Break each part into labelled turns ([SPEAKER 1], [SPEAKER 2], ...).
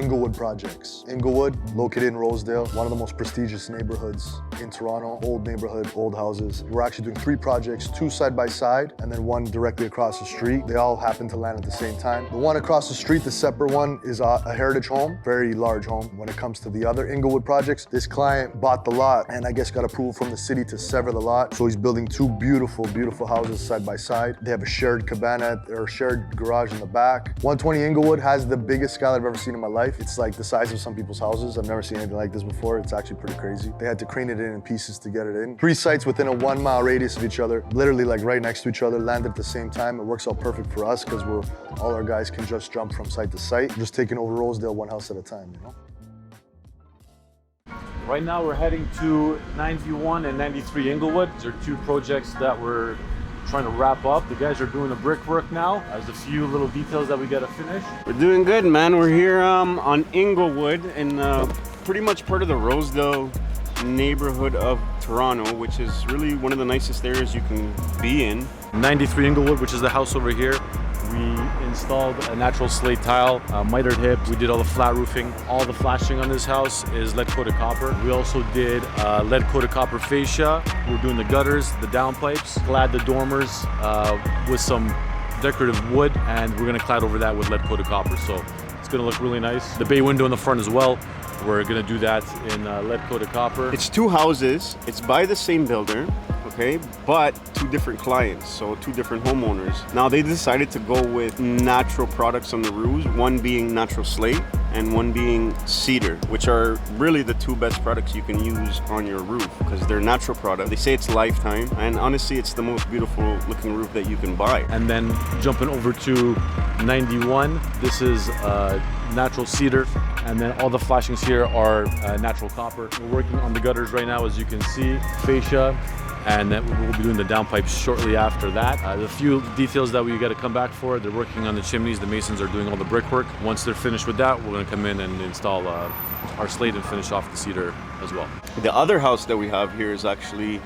[SPEAKER 1] Inglewood projects. Inglewood, located in Rosedale, one of the most prestigious neighborhoods in Toronto. Old neighborhood, old houses. We're actually doing 3 projects, 2 side by side, and then 1 directly across the street. They all happen to land at the same time. The one across the street, the separate one, is a heritage home, very large home. When it comes to the other Inglewood projects, this client bought the lot and I guess got approval from the city to sever the lot. So he's building 2 beautiful, beautiful houses side by side. They have a shared cabana or shared garage in the back. 120 Inglewood has the biggest skylight I've ever seen in my life. It's like the size of some people's houses. I've never seen anything like this before. It's actually pretty crazy. They had to crane it in pieces to get it in. 3 sites within a 1-mile radius of each other, literally like right next to each other, landed at the same time. It works out perfect for us because all our guys can just jump from site to site. Just taking over Rosedale 1 house at a time, you know?
[SPEAKER 2] Right now we're heading to 91 and 93 Inglewood. These are 2 projects that we're trying to wrap up. The guys are doing the brickwork now. There's a few little details that we gotta finish.
[SPEAKER 3] We're doing good, man. We're here on Inglewood and pretty much part of the Rosedale neighborhood of Toronto, which is really one of the nicest areas you can be in.
[SPEAKER 2] 93 Inglewood, which is the house over here. We installed a natural slate tile, mitered hip. We did all the flat roofing. All the flashing on this house is lead coated copper. We also did lead coated copper fascia. We're doing the gutters, the downpipes, clad the dormers with some decorative wood, and we're gonna clad over that with lead coated copper. So it's gonna look really nice. The bay window in the front as well. We're gonna do that in lead coated copper.
[SPEAKER 3] It's 2 houses. It's by the same builder, okay, but 2 different clients, so 2 different homeowners. Now they decided to go with natural products on the roofs, one being natural slate and one being cedar, which are really the 2 best products you can use on your roof because they're natural products. They say it's lifetime, and honestly, it's the most beautiful looking roof that you can buy.
[SPEAKER 2] And then jumping over to 91, this is natural cedar, and then all the flashings here are natural copper. We're working on the gutters right now, as you can see, fascia, and then we'll be doing the downpipes shortly after that. There's a few details that we got to come back for. They're working on the chimneys. The masons are doing all the brickwork. Once they're finished with that, we're going to come in and install our slate and finish off the cedar as well.
[SPEAKER 3] The other house that we have here is actually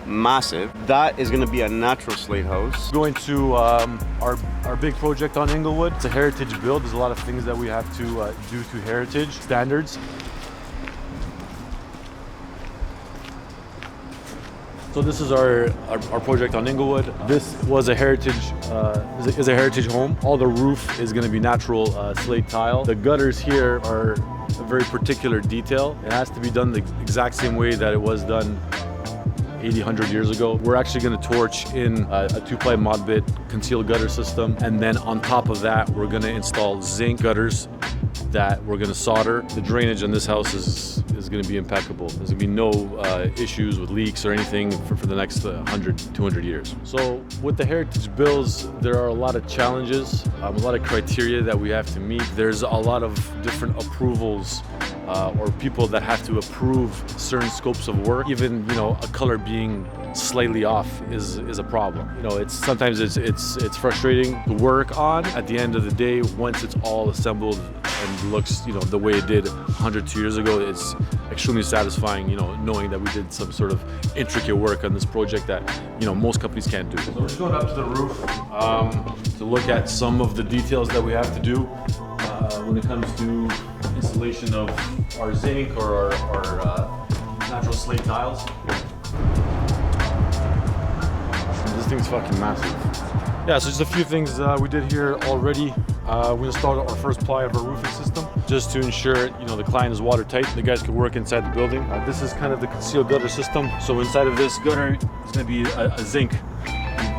[SPEAKER 3] massive. That is going to be a natural slate house.
[SPEAKER 2] Going to our big project on Inglewood. It's a heritage build. There's a lot of things that we have to do to heritage standards. So this is our project on Inglewood. This was a heritage is a heritage home. All the roof is going to be natural slate tile. The gutters here are a very particular detail. It has to be done the exact same way that it was done 80, 100 years ago. We're actually going to torch in a 2-ply mod bit concealed gutter system, and then on top of that we're going to install zinc gutters that we're going to solder. The drainage in this house is going to be impeccable. There's going to be no issues with leaks or anything for the next 100, 200 years. So with the heritage builds, there are a lot of challenges, a lot of criteria that we have to meet. There's a lot of different approvals or people that have to approve certain scopes of work. Even, you know, a color being slightly off is a problem. You know, it's frustrating to work on. At the end of the day, once it's all assembled and looks, you know, the way it did 102 years ago, it's extremely satisfying, you know, knowing that we did some sort of intricate work on this project that, you know, most companies can't do. So we're just going up to the roof to look at some of the details that we have to do when it comes to installation of our zinc or our natural slate tiles. This thing's fucking massive. Yeah, so just a few things we did here already. We installed our first ply of our roofing system just to ensure, you know, the client is watertight. The guys could work inside the building. This is kind of the concealed gutter system. So inside of this gutter is going to be a zinc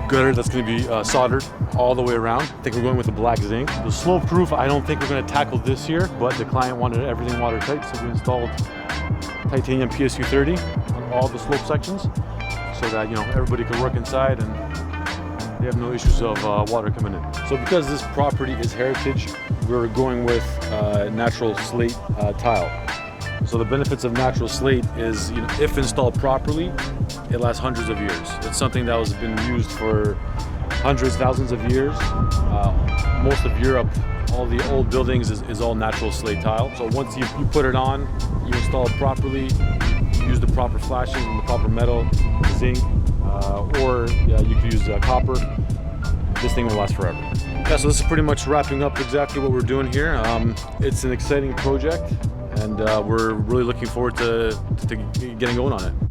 [SPEAKER 2] gutter that's going to be soldered all the way around. I think we're going with the black zinc. The sloped roof, I don't think we're going to tackle this year, but the client wanted everything watertight, so we installed titanium PSU 30 on all the slope sections so that, you know, everybody could work inside and they have no issues of water coming in. So because this property is heritage, we're going with natural slate tile. So the benefits of natural slate is, you know, if installed properly, it lasts hundreds of years. It's something that has been used for hundreds, thousands of years. Most of Europe, all the old buildings is all natural slate tile. So once you put it on, you install it properly, you use the proper flashing and the proper metal, zinc, or you could use copper. This thing will last forever. Yeah, so this is pretty much wrapping up exactly what we're doing here. It's an exciting project, and we're really looking forward to getting going on it.